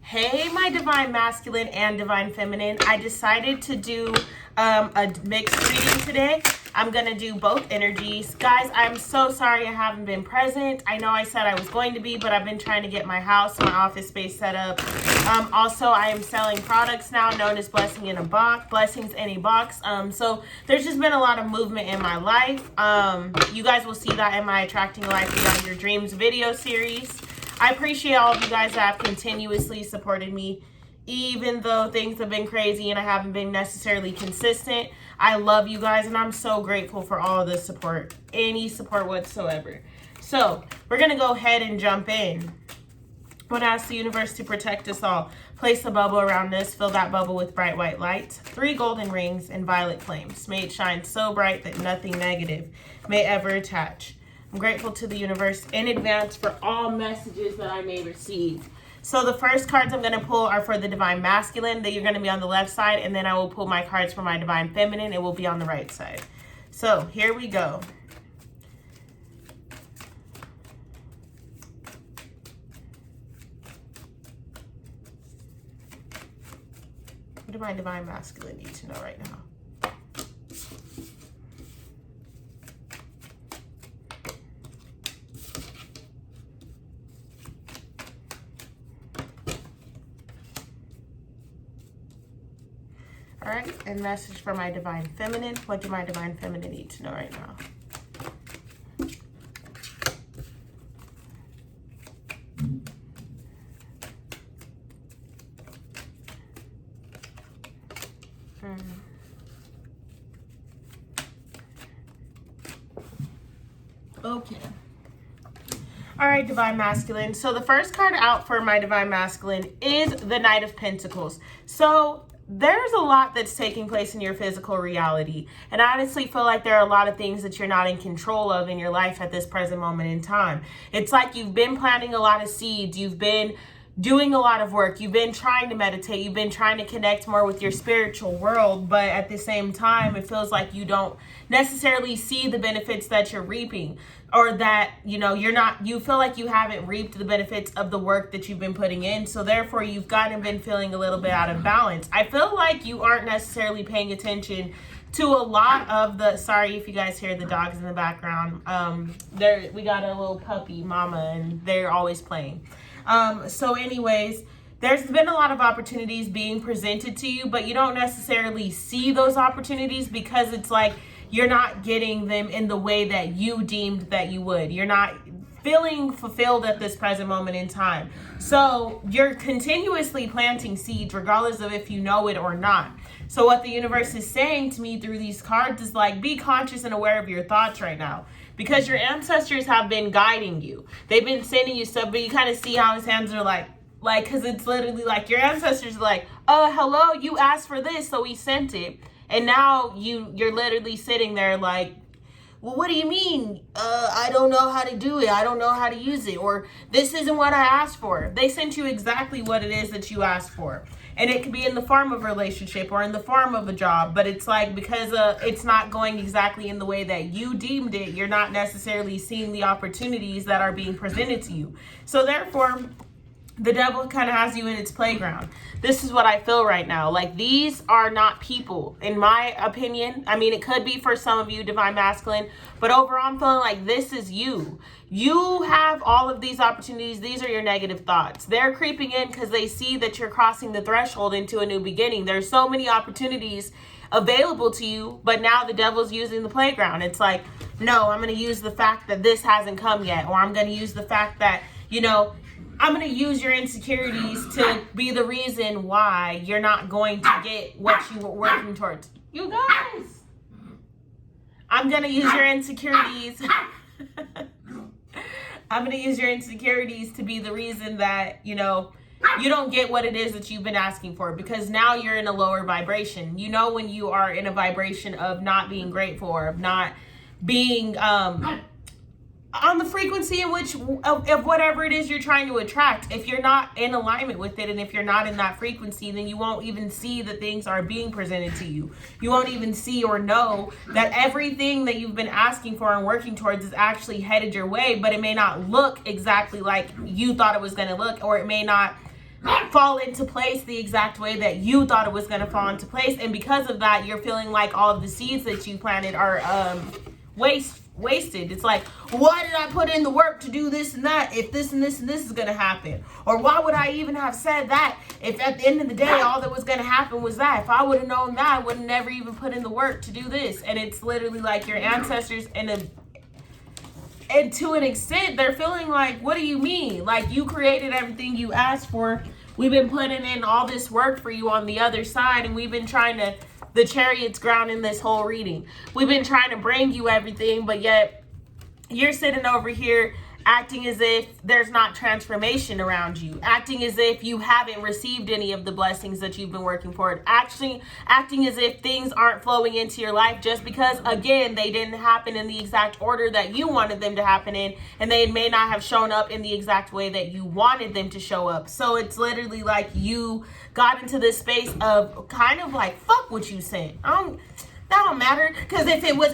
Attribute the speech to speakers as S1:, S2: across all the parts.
S1: Hey, my divine masculine and divine feminine. I decided to do a mixed reading today. I'm going to do both energies. Guys, I'm so sorry I haven't been present. I know I said I was going to be, but I've been trying to get my house, my office space set up. Also, I am selling products now known as Blessings in a Box. So there's just been a lot of movement in my life. You guys will see that in my Attracting a Life Beyond Your Dreams video series. I appreciate all of you guys that have continuously supported me, even though things have been crazy and I haven't been necessarily consistent. I love you guys and I'm so grateful for all of the support, any support whatsoever. So we're going to go ahead and jump in. I'm going to ask the universe to protect us all. Place a bubble around us. Fill that bubble with bright white light. 3 golden rings and violet flames. May it shine so bright that nothing negative may ever attach. I'm grateful to the universe in advance for all messages that I may receive. So the first cards I'm going to pull are for the divine masculine. That you're going to be on the left side. And then I will pull my cards for my divine feminine. It will be on the right side. So here we go. What do my divine masculine need to know right now? All right, and message for my divine feminine. What do my divine feminine need to know right now? Okay. All right, divine masculine. So the first card out for my divine masculine is the Knight of Pentacles. So there's a lot that's taking place in your physical reality. And I honestly feel like there are a lot of things that you're not in control of in your life at this present moment in time. It's like you've been planting a lot of seeds. You've been doing a lot of work. You've been trying to meditate. You've been trying to connect more with your spiritual world. But at the same time, it feels like you don't necessarily see the benefits that you're reaping, or that, you feel like you haven't reaped the benefits of the work that you've been putting in. So therefore, you've kind of been feeling a little bit out of balance. I feel like you aren't necessarily paying attention to a lot of the, sorry if you guys hear the dogs in the background. We got a little puppy mama and they're always playing. So anyways, there's been a lot of opportunities being presented to you, but you don't necessarily see those opportunities because it's like you're not getting them in the way that you deemed that you would. You're not feeling fulfilled at this present moment in time. So you're continuously planting seeds regardless of if you know it or not. So what the universe is saying to me through these cards is like, be conscious and aware of your thoughts right now. Because your ancestors have been guiding you. They've been sending you stuff, but you kind of see how his hands are like, because it's literally like your ancestors are like, hello, you asked for this, so we sent it. And now you're literally sitting there like, well, what do you mean? I don't know how to do it. I don't know how to use it. Or this isn't what I asked for. They sent you exactly what it is that you asked for. And it could be in the form of a relationship or in the form of a job. But it's like, because it's not going exactly in the way that you deemed it, you're not necessarily seeing the opportunities that are being presented to you. So therefore, the devil kind of has you in its playground. This is what I feel right now. Like, these are not people, in my opinion. I mean, it could be for some of you, divine masculine, but overall, I'm feeling like this is you. You have all of these opportunities. These are your negative thoughts. They're creeping in because they see that you're crossing the threshold into a new beginning. There's so many opportunities available to you, but now the devil's using the playground. It's like, no, I'm going to use the fact that this hasn't come yet, or I'm going to use the fact that, I'm going to use your insecurities to be the reason why you're not going to get what you were working towards. You guys, I'm going to use your insecurities. I'm going to use your insecurities to be the reason that, you don't get what it is that you've been asking for, because now you're in a lower vibration. When you are in a vibration of not being grateful, or of not being, on the frequency in which of whatever it is you're trying to attract. If you're not in alignment with it, and if you're not in that frequency, then you won't even see that things are being presented to you. You won't even see or know that everything that you've been asking for and working towards is actually headed your way, but it may not look exactly like you thought it was going to look, or it may not fall into place the exact way that you thought it was going to fall into place. And because of that, you're feeling like all of the seeds that you planted are wasted. It's like, why did I put in the work to do this and that if this and this and this is going to happen? Or why would I even have said that if at the end of the day all that was going to happen was that? If I would have known that, I would have never even put in the work to do this. And it's literally like your ancestors and to an extent, they're feeling like, what do you mean? Like, you created everything you asked for. We've been putting in all this work for you on the other side, and we've been trying to, the Chariot's ground in this whole reading. We've been trying to bring you everything, but yet you're sitting over here acting as if there's not transformation around you, acting as if you haven't received any of the blessings that you've been working for, actually acting as if things aren't flowing into your life just because, again, they didn't happen in the exact order that you wanted them to happen in, and they may not have shown up in the exact way that you wanted them to show up. So it's literally like you got into this space of kind of like, fuck what you said. That don't matter, because if it was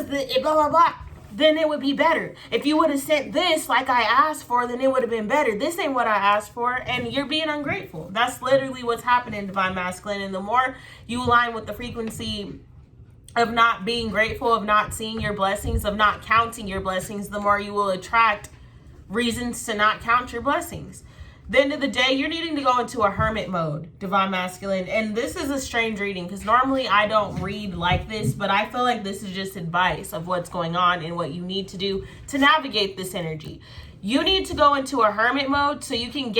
S1: the blah blah blah, then it would be better. If you would have sent this like I asked for, then it would have been better. This ain't what I asked for, and you're being ungrateful. That's literally what's happening, Divine Masculine. And the more you align with the frequency of not being grateful, of not seeing your blessings, of not counting your blessings, the more you will attract reasons to not count your blessings. The end of the day, you're needing to go into a hermit mode, Divine Masculine. And this is a strange reading because normally I don't read like this, but I feel like this is just advice of what's going on and what you need to do to navigate this energy. You need to go into a hermit mode so you can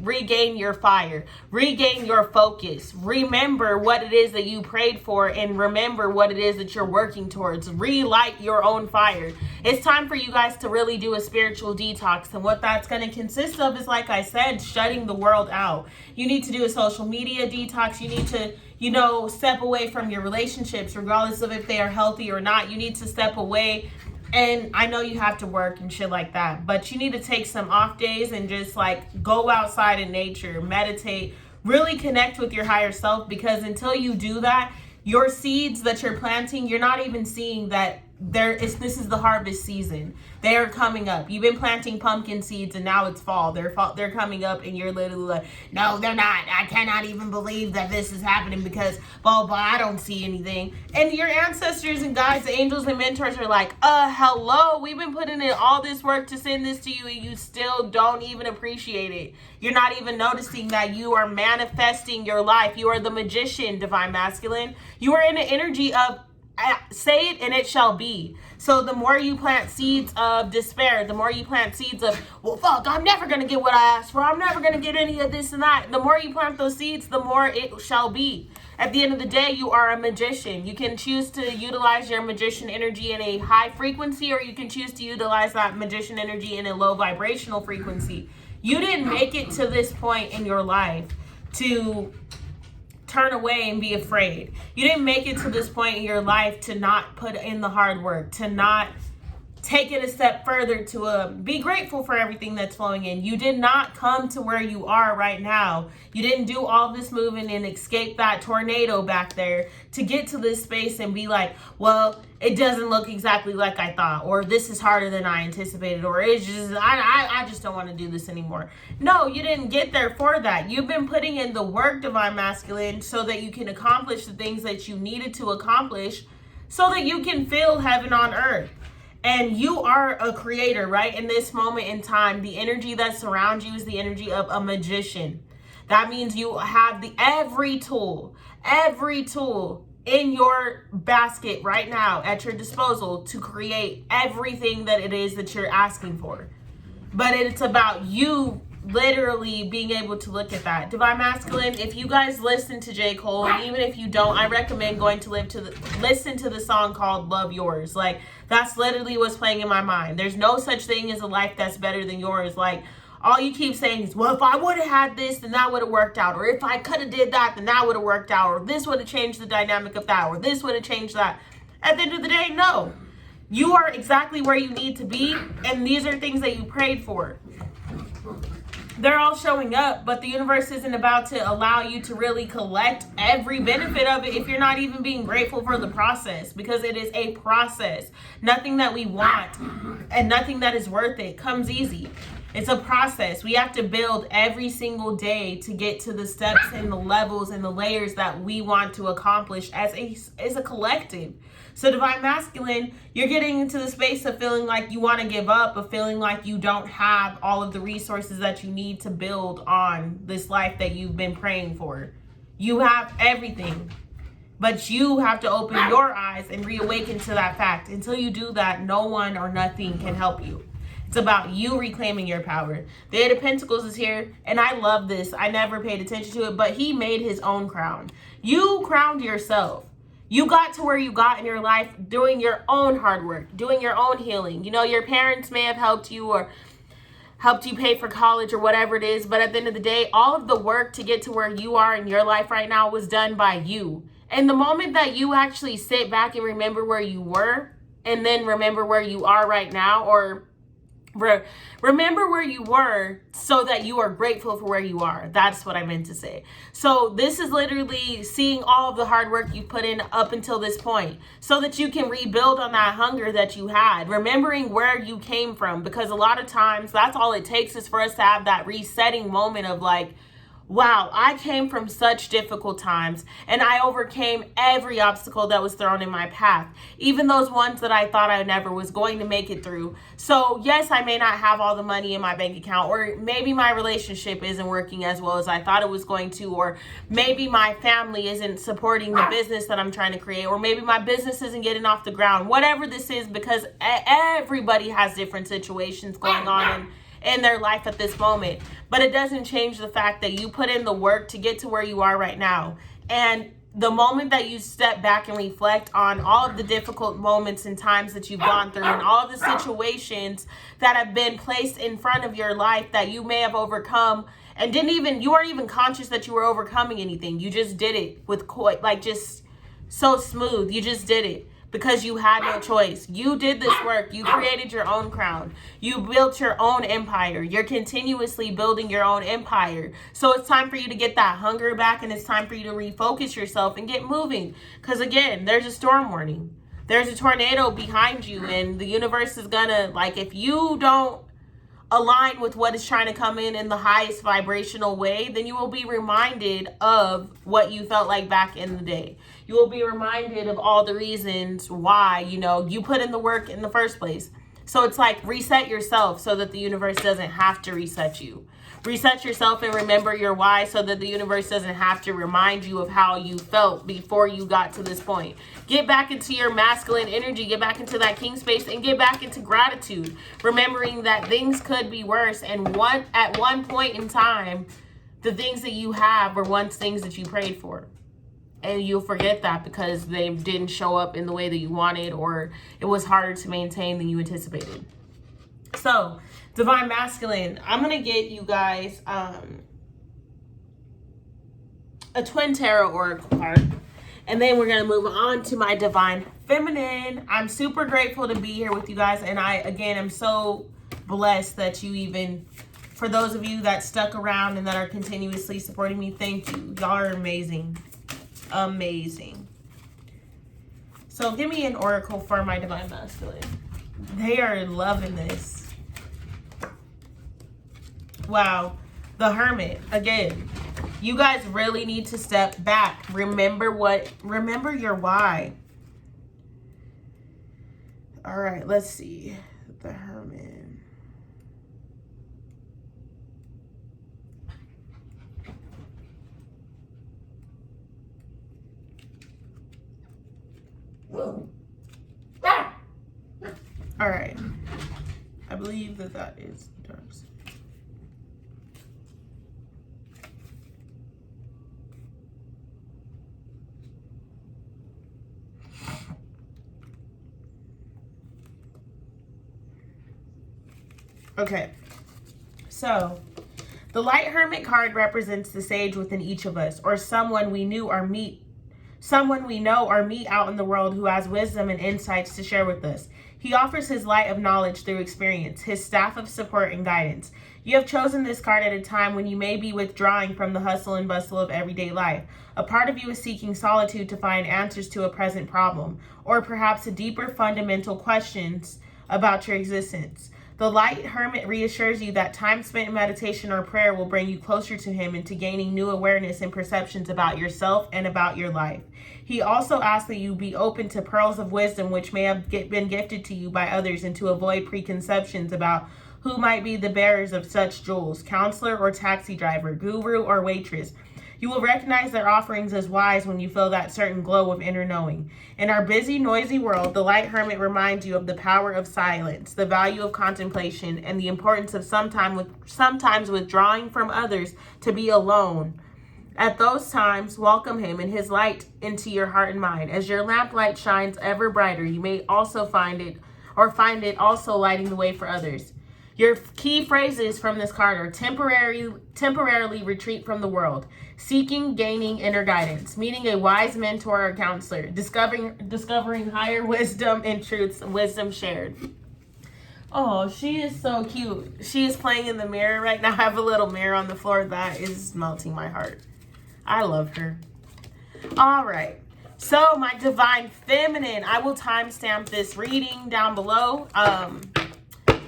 S1: regain your fire, regain your focus, remember what it is that you prayed for, and remember what it is that you're working towards. Relight your own fire. It's time for you guys to really do a spiritual detox, and what that's going to consist of is, like I said, shutting the world out. You need to do a social media detox. You need to, step away from your relationships, regardless of if they are healthy or not. You need to step away. And I know you have to work and shit like that, but you need to take some off days and just like go outside in nature, meditate, really connect with your higher self, because until you do that, your seeds that you're planting, you're not even seeing that this is the harvest season. They are coming up. You've been planting pumpkin seeds and now it's fall. They're coming up and you're literally like, no, they're not. I cannot even believe that this is happening because blah, blah, I don't see anything. And your ancestors and guides, angels and mentors are like, hello, we've been putting in all this work to send this to you and you still don't even appreciate it. You're not even noticing that you are manifesting your life. You are the magician, Divine Masculine. You are in the energy of say it and it shall be. So the more you plant seeds of despair, the more you plant seeds of, well, fuck, I'm never going to get what I asked for. I'm never going to get any of this and that. The more you plant those seeds, the more it shall be. At the end of the day, you are a magician. You can choose to utilize your magician energy in a high frequency, or you can choose to utilize that magician energy in a low vibrational frequency. You didn't make it to this point in your life to turn away and be afraid. You didn't make it to this point in your life to not put in the hard work, to not take it a step further, to be grateful for everything that's flowing in. You did not come to where you are right now. You didn't do all this moving and escape that tornado back there to get to this space and be like, well, it doesn't look exactly like I thought, or this is harder than I anticipated, or it's just, I just don't want to do this anymore. No, you didn't get there for that. You've been putting in the work, Divine Masculine, so that you can accomplish the things that you needed to accomplish so that you can feel heaven on earth. And you are a creator, right? In this moment in time, the energy that surrounds you is the energy of a magician. That means you have every tool in your basket right now at your disposal to create everything that it is that you're asking for. But it's about you literally being able to look at that. Divine Masculine, if you guys listen to J. Cole, and even if you don't, I recommend going to listen to the song called Love Yours. Like, that's literally what's playing in my mind. There's no such thing as a life that's better than yours. Like, all you keep saying is, well, if I would have had this, then that would have worked out. Or if I could have did that, then that would have worked out. Or this would have changed the dynamic of that. Or this would have changed that. At the end of the day, no. You are exactly where you need to be. And these are things that you prayed for. They're all showing up, but the universe isn't about to allow you to really collect every benefit of it if you're not even being grateful for the process, because it is a process. Nothing that we want and nothing that is worth it comes easy. It's a process. We have to build every single day to get to the steps and the levels and the layers that we want to accomplish as a collective. So Divine Masculine, you're getting into the space of feeling like you want to give up, of feeling like you don't have all of the resources that you need to build on this life that you've been praying for. You have everything, but you have to open your eyes and reawaken to that fact. Until you do that, no one or nothing can help you. It's about you reclaiming your power. The Eight of Pentacles is here, and I love this. I never paid attention to it, but he made his own crown. You crowned yourself. You got to where you got in your life doing your own hard work, doing your own healing. You know, your parents may have helped you or helped you pay for college or whatever it is, but at the end of the day, all of the work to get to where you are in your life right now was done by you. And the moment that you actually sit back and remember where you were, and then remember where you are right now, or remember where you were so that you are grateful for where you are. That's what I meant to say. So this is literally seeing all of the hard work you put in up until this point so that you can rebuild on that hunger that you had, remembering where you came from, because a lot of times that's all it takes is for us to have that resetting moment of like, wow, I came from such difficult times and I overcame every obstacle that was thrown in my path, even those ones that I thought I never was going to make it through. So yes, I may not have all the money in my bank account, or maybe my relationship isn't working as well as I thought it was going to, or maybe my family isn't supporting the business that I'm trying to create, or maybe my business isn't getting off the ground, whatever this is, because everybody has different situations going on in their life at this moment. But it doesn't change the fact that you put in the work to get to where you are right now. And the moment that you step back and reflect on all of the difficult moments and times that you've gone through, and all of the situations that have been placed in front of your life that you may have overcome and you weren't even conscious that you were overcoming anything. You just did it with just so smooth. You just did it because you had no choice. You did this work. You created your own crown. You built your own empire. You're continuously building your own empire. So it's time for you to get that hunger back, and it's time for you to refocus yourself and get moving. Because again, there's a storm warning. There's a tornado behind you, and the universe is gonna, if you don't align with what is trying to come in the highest vibrational way, then you will be reminded of what you felt like back in the day. You will be reminded of all the reasons why, you put in the work in the first place. So it's like reset yourself so that the universe doesn't have to reset you. Reset yourself and remember your why so that the universe doesn't have to remind you of how you felt before you got to this point. Get back into your masculine energy, get back into that king space, and get back into gratitude, remembering that things could be worse. And at one point in time, the things that you have were once things that you prayed for. And you'll forget that because they didn't show up in the way that you wanted, or it was harder to maintain than you anticipated. So, Divine Masculine, I'm going to get you guys a Twin Tarot Oracle card. And then we're going to move on to my Divine Feminine. I'm super grateful to be here with you guys. And I'm so blessed that for those of you that stuck around and that are continuously supporting me, thank you. Y'all are amazing. Amazing. So give me an oracle for my Divine Masculine. They are loving this. Wow. The Hermit. Again, you guys really need to step back. Remember your why. All right, let's see. The Hermit. All right. I believe that is the terms. Okay. So, the Light Hermit card represents the sage within each of us, or someone we know or meet out in the world who has wisdom and insights to share with us. He offers his light of knowledge through experience, his staff of support and guidance. You have chosen this card at a time when you may be withdrawing from the hustle and bustle of everyday life. A part of you is seeking solitude to find answers to a present problem, or perhaps a deeper fundamental questions about your existence. The light hermit reassures you that time spent in meditation or prayer will bring you closer to him and to gaining new awareness and perceptions about yourself and about your life. He also asks that you be open to pearls of wisdom which may have been gifted to you by others and to avoid preconceptions about who might be the bearers of such jewels, counselor or taxi driver, guru or waitress. You will recognize their offerings as wise when you feel that certain glow of inner knowing. In our busy, noisy world, the light hermit reminds you of the power of silence, the value of contemplation, and the importance of sometimes withdrawing from others to be alone. At those times, welcome him and his light into your heart and mind. As your lamplight shines ever brighter, you may also find it also lighting the way for others. Your key phrases from this card are temporarily retreat from the world, gaining inner guidance, meeting a wise mentor or counselor, discovering higher wisdom and truths, wisdom shared. Oh, she is so cute. She is playing in the mirror right now. I have a little mirror on the floor. That is melting my heart. I love her. All right. So my divine feminine, I will timestamp this reading down below.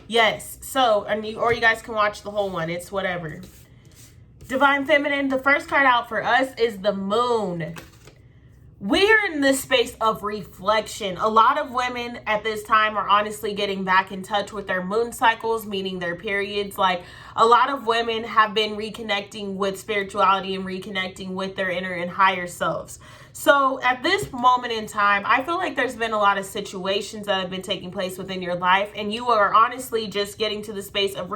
S1: Yes, so, or you guys can watch the whole one. It's whatever. Divine feminine, the first card out for us is the moon. We're in this space of reflection. A lot of women at this time are honestly getting back in touch with their moon cycles, meaning their periods. Like, a lot of women have been reconnecting with spirituality and reconnecting with their inner and higher selves. So at this moment in time, I feel like there's been a lot of situations that have been taking place within your life, and you are honestly just getting to the space of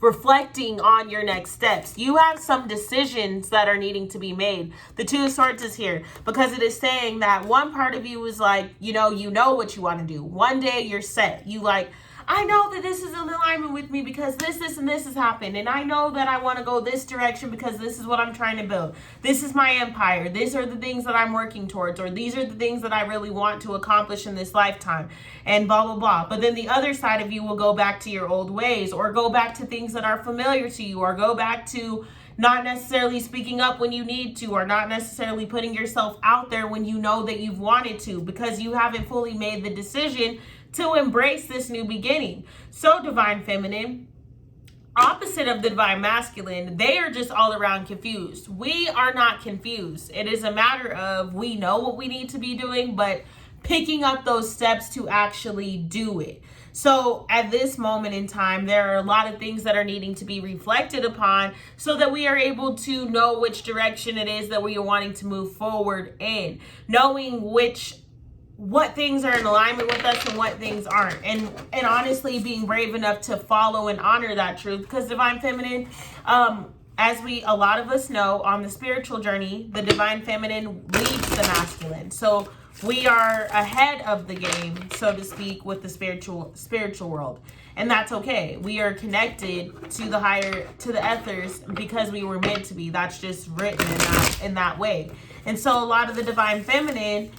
S1: reflecting on your next steps. You have some decisions that are needing to be made. The Two of Swords is here because it is saying that one part of you is like, you know what you want to do. One day you're set. You like, I know that this is in alignment with me because this, and this has happened. And I know that I want to go this direction because this is what I'm trying to build. This is my empire. These are the things that I'm working towards, or these are the things that I really want to accomplish in this lifetime, and blah, blah, blah. But then the other side of you will go back to your old ways, or go back to things that are familiar to you, or go back to not necessarily speaking up when you need to, or not necessarily putting yourself out there when you know that you've wanted to, because you haven't fully made the decision to embrace this new beginning. So divine feminine, opposite of the divine masculine, they are just all around confused. We are not confused. It is a matter of we know what we need to be doing, but picking up those steps to actually do it. So at this moment in time, there are a lot of things that are needing to be reflected upon so that we are able to know which direction it is that we are wanting to move forward in, knowing what things are in alignment with us and what things aren't, and honestly being brave enough to follow and honor that truth. Because divine feminine, as a lot of us know, on the spiritual journey, the divine feminine leads the masculine. So we are ahead of the game, so to speak, with the spiritual world, and that's okay. We are connected to the ethers because we were meant to be. That's just written in that way. And so a lot of the divine feminine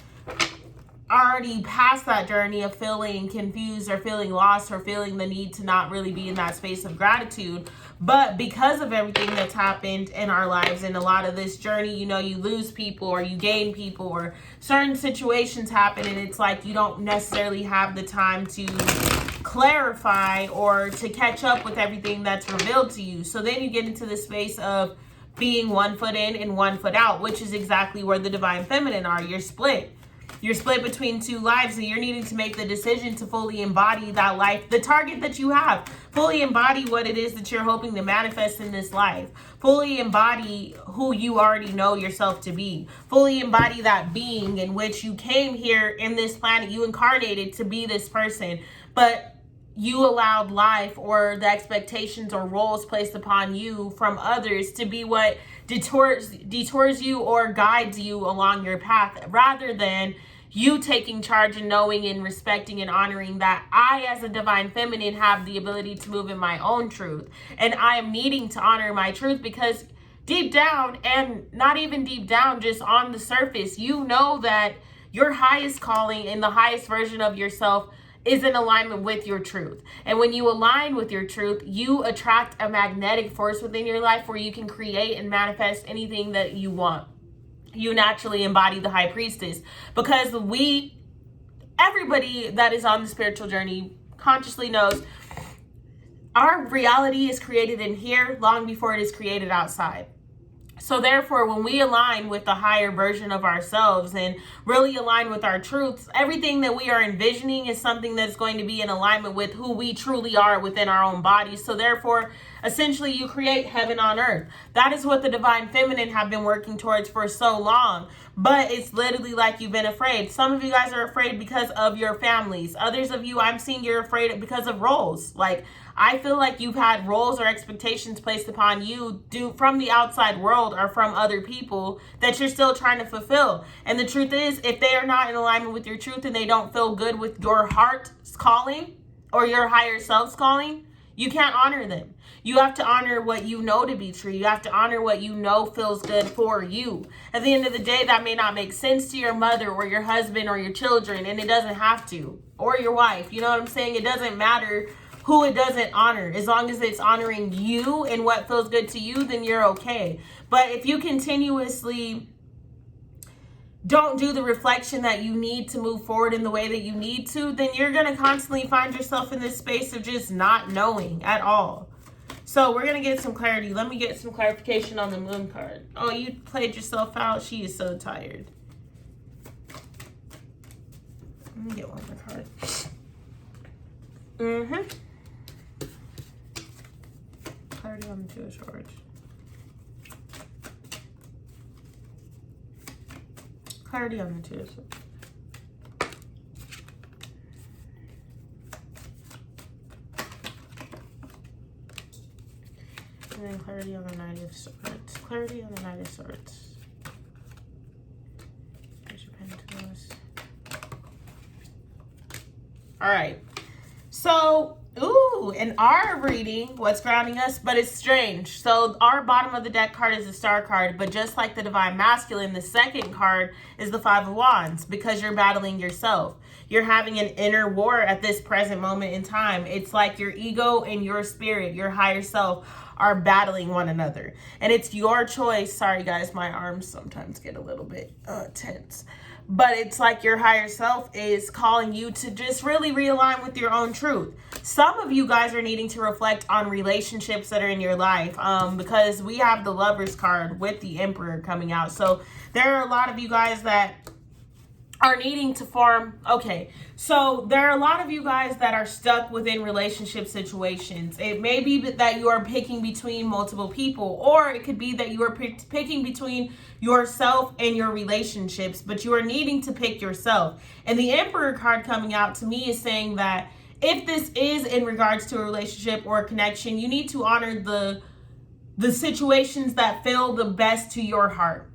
S1: already past that journey of feeling confused or feeling lost or feeling the need to not really be in that space of gratitude. But because of everything that's happened in our lives and a lot of this journey, you lose people or you gain people or certain situations happen, and it's like you don't necessarily have the time to clarify or to catch up with everything that's revealed to you. So then you get into the space of being 1 foot in and 1 foot out, which is exactly where the divine feminine are. You're split. You're split between two lives, and you're needing to make the decision to fully embody that life, the target that you have. Fully embody what it is that you're hoping to manifest in this life. Fully embody who you already know yourself to be. Fully embody that being in which you came here in this planet. You incarnated to be this person, but you allowed life or the expectations or roles placed upon you from others to be what detours you or guides you along your path, rather than you taking charge and knowing and respecting and honoring that I, as a divine feminine, have the ability to move in my own truth. And I am needing to honor my truth because deep down, and not even deep down, just on the surface, you know that your highest calling and the highest version of yourself is in alignment with your truth. And when you align with your truth, you attract a magnetic force within your life where you can create and manifest anything that you want. You naturally embody the high priestess, because everybody that is on the spiritual journey consciously knows our reality is created in here long before it is created outside. So therefore, when we align with the higher version of ourselves and really align with our truths, everything that we are envisioning is something that's going to be in alignment with who we truly are within our own bodies. So therefore, essentially, you create heaven on earth. That is what the divine feminine have been working towards for so long. But it's literally like you've been afraid. Some of you guys are afraid because of your families. Others of you, I'm seeing you're afraid because of roles. Like, I feel like you've had roles or expectations placed upon you from the outside world or from other people that you're still trying to fulfill. And the truth is, if they are not in alignment with your truth and they don't feel good with your heart's calling or your higher self's calling, you can't honor them. You have to honor what you know to be true. You have to honor what you know feels good for you. At the end of the day, that may not make sense to your mother or your husband or your children, and it doesn't have to. Or your wife. You know what I'm saying? It doesn't matter who it doesn't honor. As long as it's honoring you and what feels good to you, then you're okay. But if you continuously don't do the reflection that you need to move forward in the way that you need to, then you're going to constantly find yourself in this space of just not knowing at all. So we're going to get some clarity. Let me get some clarification on the moon card. Oh, you played yourself out. She is so tired. Let me get one more card. Clarity on the Two of Swords. Clarity on the Two of Swords. And then clarity on the Knight of Swords. Clarity on the Knight of Swords. There's your Pentacles. All right. So, in our reading, what's grounding us, but it's strange. So our bottom of the deck card is the Star card, but just like the Divine Masculine, the second card is the Five of Wands because you're battling yourself. You're having an inner war at this present moment in time. It's like your ego and your spirit, your higher self, are battling one another. And it's your choice. Sorry, guys, my arms sometimes get a little bit tense. But it's like your higher self is calling you to just really realign with your own truth. Some of you guys are needing to reflect on relationships that are in your life because we have the Lovers card with the Emperor coming out. So there are a lot of you guys that are needing to form. Okay, so there are a lot of you guys that are stuck within relationship situations. It may be that you are picking between multiple people, or it could be that you are picking between yourself and your relationships, but you are needing to pick yourself. And the Emperor card coming out to me is saying that if this is in regards to a relationship or a connection, you need to honor the situations that feel the best to your heart.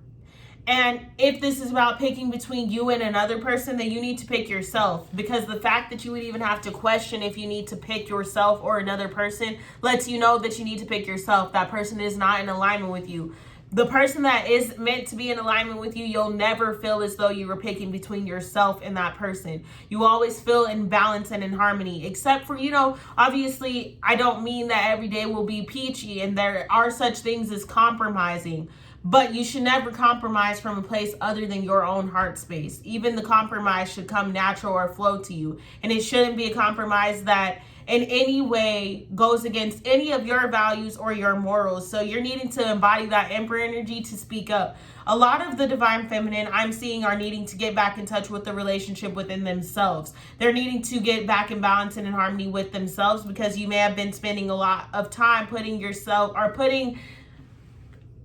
S1: And if this is about picking between you and another person, then you need to pick yourself, because the fact that you would even have to question if you need to pick yourself or another person lets you know that you need to pick yourself. That person is not in alignment with you. The person that is meant to be in alignment with you, you'll never feel as though you were picking between yourself and that person. You always feel in balance and in harmony, except for, obviously, I don't mean that every day will be peachy, and there are such things as compromising. But you should never compromise from a place other than your own heart space. Even the compromise should come natural or flow to you. And it shouldn't be a compromise that in any way goes against any of your values or your morals. So you're needing to embody that Emperor energy to speak up. A lot of the Divine Feminine I'm seeing are needing to get back in touch with the relationship within themselves. They're needing to get back in balance and in harmony with themselves, because you may have been spending a lot of time putting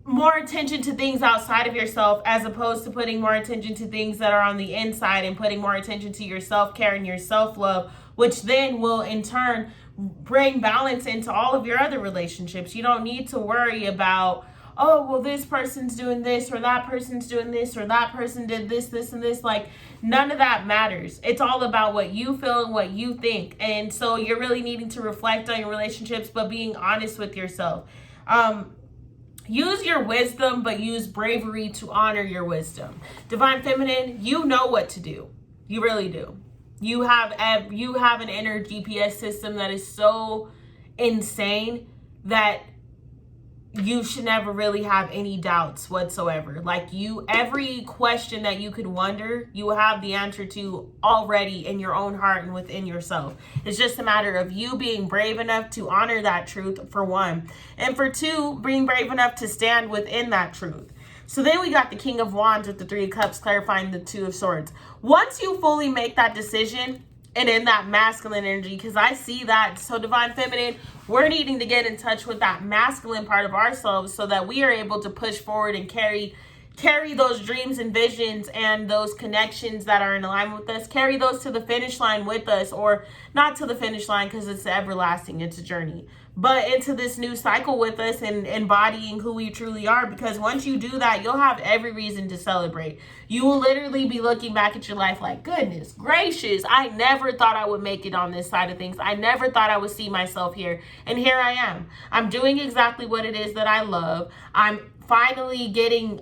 S1: more attention to things outside of yourself, as opposed to putting more attention to things that are on the inside, and putting more attention to your self-care and your self-love, which then will in turn bring balance into all of your other relationships. You don't need to worry about, oh, well, this person's doing this, or that person's doing this, or that person did this, this, and this. Like, none of that matters. It's all about what you feel and what you think. And so you're really needing to reflect on your relationships, but being honest with yourself. Use your wisdom, but use bravery to honor your wisdom. Divine Feminine, you know what to do. You really do. You have an inner GPS system that is so insane that you should never really have any doubts whatsoever. Like, every question that you could wonder, you have the answer to already in your own heart and within yourself. It's just a matter of you being brave enough to honor that truth, for one, and for two, being brave enough to stand within that truth. So then we got the King of Wands with the Three of Cups clarifying the Two of Swords. Once you fully make that decision, and in that masculine energy, because I see that. So Divine Feminine, we're needing to get in touch with that masculine part of ourselves so that we are able to push forward and carry those dreams and visions and those connections that are in alignment with us, carry those to the finish line with us, or not to the finish line because it's everlasting, it's a journey, but into this new cycle with us and embodying who we truly are. Because once you do that, you'll have every reason to celebrate. You will literally be looking back at your life like, goodness gracious, I never thought I would make it on this side of things. I never thought I would see myself here. And here I am. I'm doing exactly what it is that I love. I'm finally getting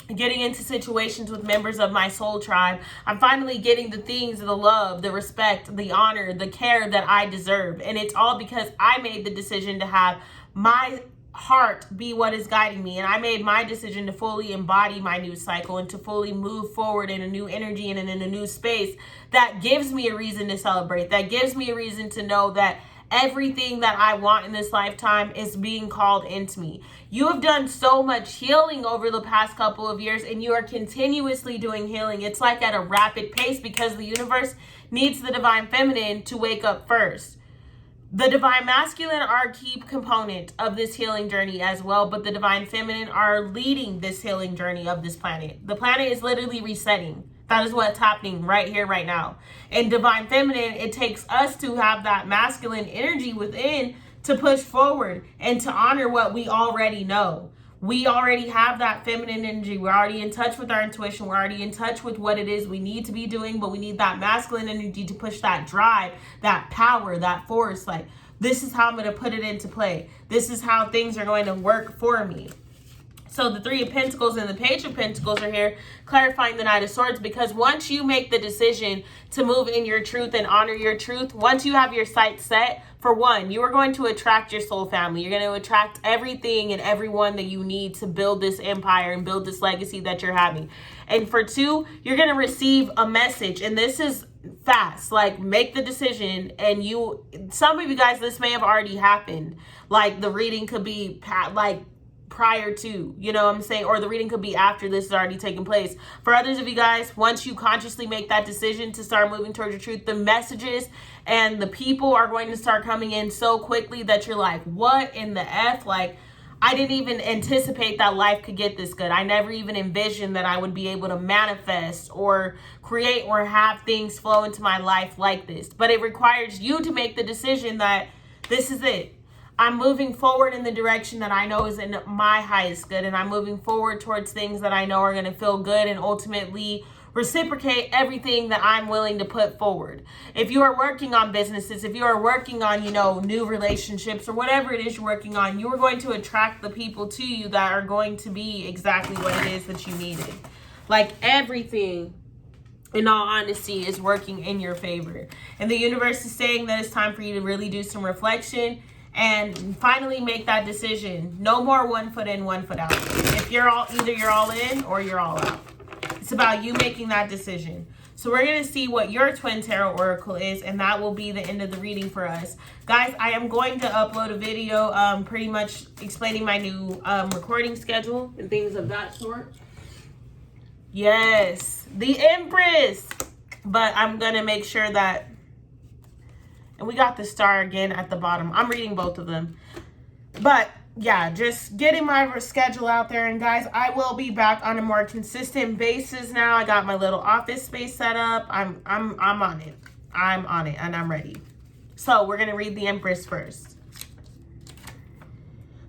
S1: into situations with members of my soul tribe. I'm finally getting the things, the love, the respect, the honor, the care that I deserve. And it's all because I made the decision to have my heart be what is guiding me. And I made my decision to fully embody my new cycle and to fully move forward in a new energy and in a new space that gives me a reason to celebrate, that gives me a reason to know that everything that I want in this lifetime is being called into me. You have done so much healing over the past couple of years, and you are continuously doing healing. It's like at a rapid pace because the universe needs the Divine Feminine to wake up first. The Divine Masculine are a key component of this healing journey as well, but the Divine Feminine are leading this healing journey of this planet. The planet is literally resetting. That is what's happening right here, right now. And Divine Feminine, it takes us to have that masculine energy within to push forward and to honor what we already know. We already have that feminine energy. We're already in touch with our intuition. We're already in touch with what it is we need to be doing, but we need that masculine energy to push that drive, that power, that force. Like, this is how I'm going to put it into play. This is how things are going to work for me. So the Three of Pentacles and the Page of Pentacles are here clarifying the Knight of Swords, because once you make the decision to move in your truth and honor your truth, once you have your sights set, for one, you are going to attract your soul family. You're going to attract everything and everyone that you need to build this empire and build this legacy that you're having. And for two, you're going to receive a message. And this is fast. Like, make the decision. And some of you guys, this may have already happened. Like, the reading could be like prior to, you know what I'm saying? Or the reading could be after this has already taken place. For others of you guys, once you consciously make that decision to start moving towards your truth, the messages and the people are going to start coming in so quickly that you're like, what in the F? Like, I didn't even anticipate that life could get this good. I never even envisioned that I would be able to manifest or create or have things flow into my life like this. But it requires you to make the decision that this is it. I'm moving forward in the direction that I know is in my highest good, and I'm moving forward towards things that I know are going to feel good and ultimately reciprocate everything that I'm willing to put forward. If you are working on businesses, if you are working on, new relationships or whatever it is you're working on, you are going to attract the people to you that are going to be exactly what it is that you needed. Like, everything, in all honesty, is working in your favor. And the universe is saying that it's time for you to really do some reflection and finally make that decision. No more 1 foot in, 1 foot out. If either you're all in or you're all out. It's about you making that decision. So we're going to see what your Twin Tarot Oracle is, and that will be the end of the reading for us. Guys, I am going to upload a video pretty much explaining my new recording schedule and things of that sort. Yes, the Empress. But I'm going to make sure that, and we got the star again at the bottom. I'm reading both of them. But yeah, just getting my schedule out there. And guys, I will be back on a more consistent basis now. I got my little office space set up. I'm on it. I'm on it and I'm ready. So we're going to read the Empress first.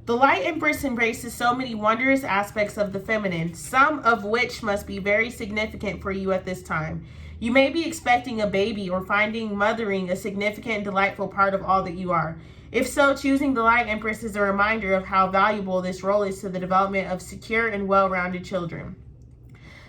S1: The Light Empress embraces so many wondrous aspects of the feminine, some of which must be very significant for you at this time. You may be expecting a baby or finding mothering a significant and delightful part of all that you are. If so, choosing the Light Empress is a reminder of how valuable this role is to the development of secure and well-rounded children.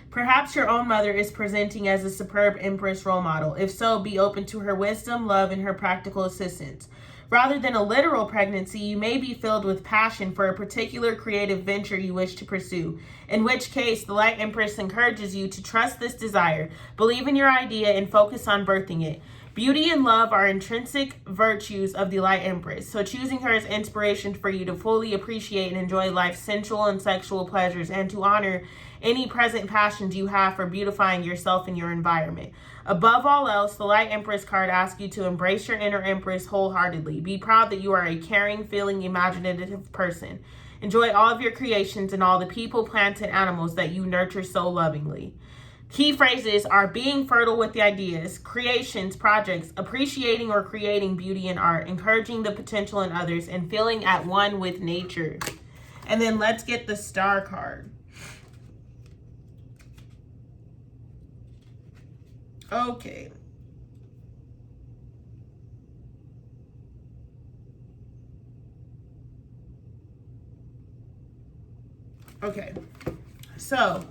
S1: Perhaps your own mother is presenting as a superb Empress role model. If so, be open to her wisdom, love, and her practical assistance. Rather than a literal pregnancy, you may be filled with passion for a particular creative venture you wish to pursue, in which case the Light Empress encourages you to trust this desire, believe in your idea, and focus on birthing it. Beauty and love are intrinsic virtues of the Light Empress, so choosing her as inspiration for you to fully appreciate and enjoy life's sensual and sexual pleasures, and to honor any present passions you have for beautifying yourself and your environment. Above all else, the Light Empress card asks you to embrace your inner Empress wholeheartedly. Be proud that you are a caring, feeling, imaginative person. Enjoy all of your creations and all the people, plants, and animals that you nurture so lovingly. Key phrases are being fertile with the ideas, creations, projects, appreciating or creating beauty and art, encouraging the potential in others, and feeling at one with nature. And then let's get the Star card. Okay. Okay. So,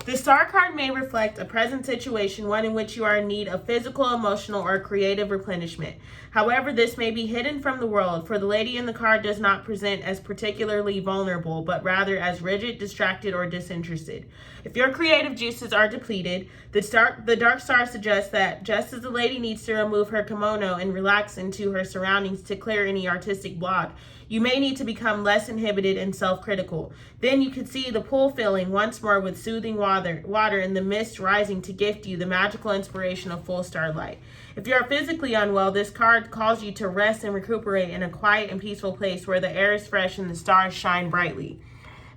S1: the Star card may reflect a present situation, one in which you are in need of physical, emotional, or creative replenishment. However, this may be hidden from the world, for the lady in the card does not present as particularly vulnerable, but rather as rigid, distracted, or disinterested. If your creative juices are depleted, the Dark Star suggests that just as the lady needs to remove her kimono and relax into her surroundings to clear any artistic block, you may need to become less inhibited and self-critical. Then you could see the pool filling once more with soothing water and the mist rising to gift you the magical inspiration of full starlight. If you are physically unwell, this card calls you to rest and recuperate in a quiet and peaceful place where the air is fresh and the stars shine brightly.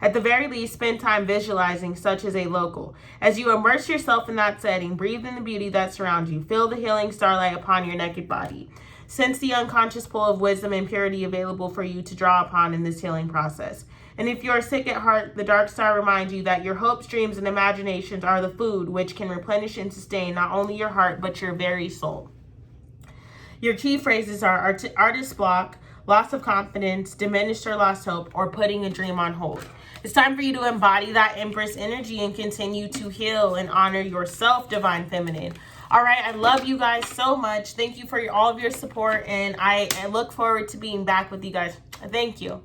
S1: At the very least, spend time visualizing such as a local. As you immerse yourself in that setting, breathe in the beauty that surrounds you. Feel the healing starlight upon your naked body. Sense the unconscious pool of wisdom and purity available for you to draw upon in this healing process. And if you are sick at heart, the Dark Star reminds you that your hopes, dreams, and imaginations are the food which can replenish and sustain not only your heart, but your very soul. Your key phrases are artist block, loss of confidence, diminished or lost hope, or putting a dream on hold. It's time for you to embody that Empress energy and continue to heal and honor yourself, Divine Feminine. All right, I love you guys so much. Thank you for all of your support, and I look forward to being back with you guys. Thank you.